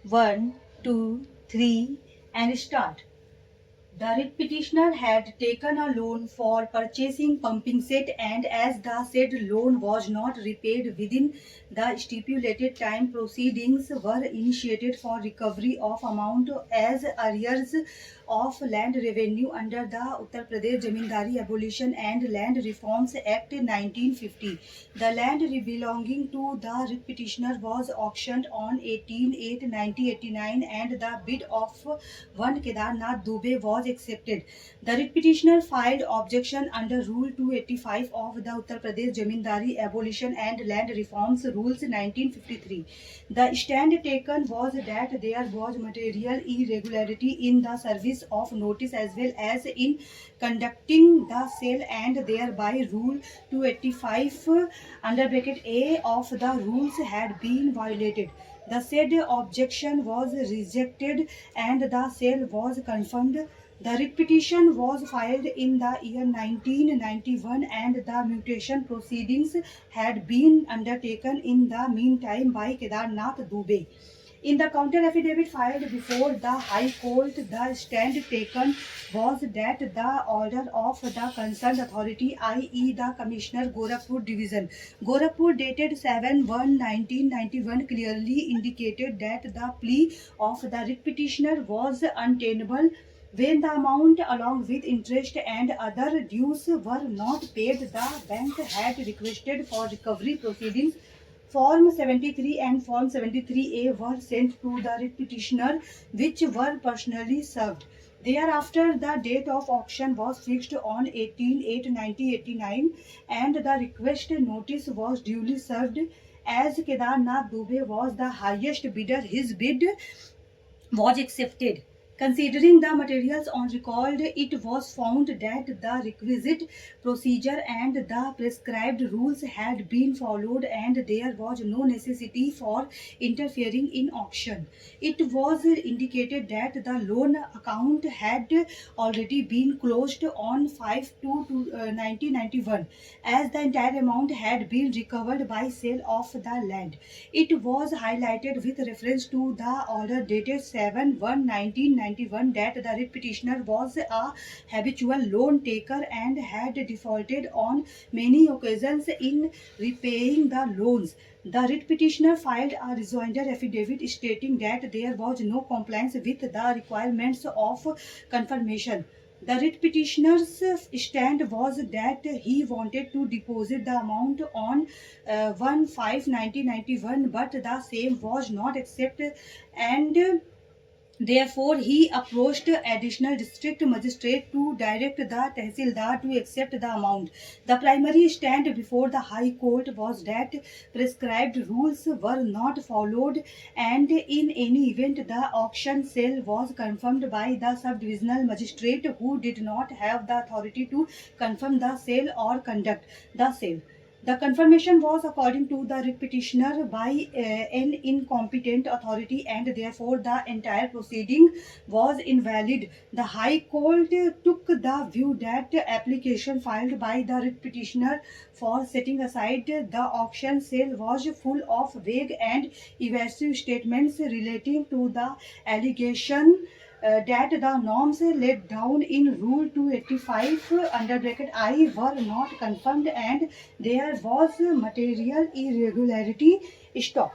One, two, three, and start. The writ petitioner had taken a loan for purchasing pumping set, and as the said loan was not repaid within the stipulated time, proceedings were initiated for recovery of amount as arrears of land revenue under the Uttar Pradesh Zamindari Abolition and Land Reforms Act 1950. The land belonging to the writ petitioner was auctioned on 18/8/1989, and the bid of one Kedarnath Dubey was accepted. The writ petitioner filed objection under Rule 285 of the Uttar Pradesh Zamindari Abolition and Land Reforms Rules 1953. The stand taken was that there was material irregularity in the service of notice as well as in conducting the sale, and thereby Rule 285 under bracket A of the rules had been violated. The said objection was rejected and the sale was confirmed. The writ petition was filed in the year 1991, and the mutation proceedings had been undertaken in the meantime by Kedarnath Dubey. In the counter affidavit filed before the High Court, the stand taken was that the order of the concerned authority, i.e. the Commissioner Gorakhpur Division, Gorakhpur, dated 7/1/1991, clearly indicated that the plea of the writ petitioner was untenable when the amount along with interest and other dues were not paid. The bank had requested for recovery proceedings. Form 73 and Form 73A were sent to the writ petitioner, which were personally served. Thereafter, the date of auction was fixed on 18/8/1989, and the request notice was duly served. As Kedarnath Dubey was the highest bidder, his bid was accepted. Considering the materials on record, it was found that the requisite procedure and the prescribed rules had been followed, and there was no necessity for interfering in auction. It was indicated that the loan account had already been closed on 5/2/1991, as the entire amount had been recovered by sale of the land. It was highlighted with reference to the order dated 7/1/1991 that the writ petitioner was a habitual loan taker and had defaulted on many occasions in repaying the loans. The writ petitioner filed a rejoinder affidavit stating that there was no compliance with the requirements of confirmation. The writ petitioner's stand was that he wanted to deposit the amount on 1/5/1991, but the same was not accepted, and therefore, he approached additional district magistrate to direct the Tehsildar to accept the amount. The primary stand before the High Court was that prescribed rules were not followed, and in any event, the auction sale was confirmed by the sub-divisional magistrate, who did not have the authority to confirm the sale or conduct the sale. The confirmation was, according to the writ petitioner, by an incompetent authority, and therefore the entire proceeding was invalid. The High Court took the view that the application filed by the writ petitioner for setting aside the auction sale was full of vague and evasive statements relating to the allegation that the norms laid down in Rule 285 under bracket I were not confirmed, and there was material irregularity. Stop.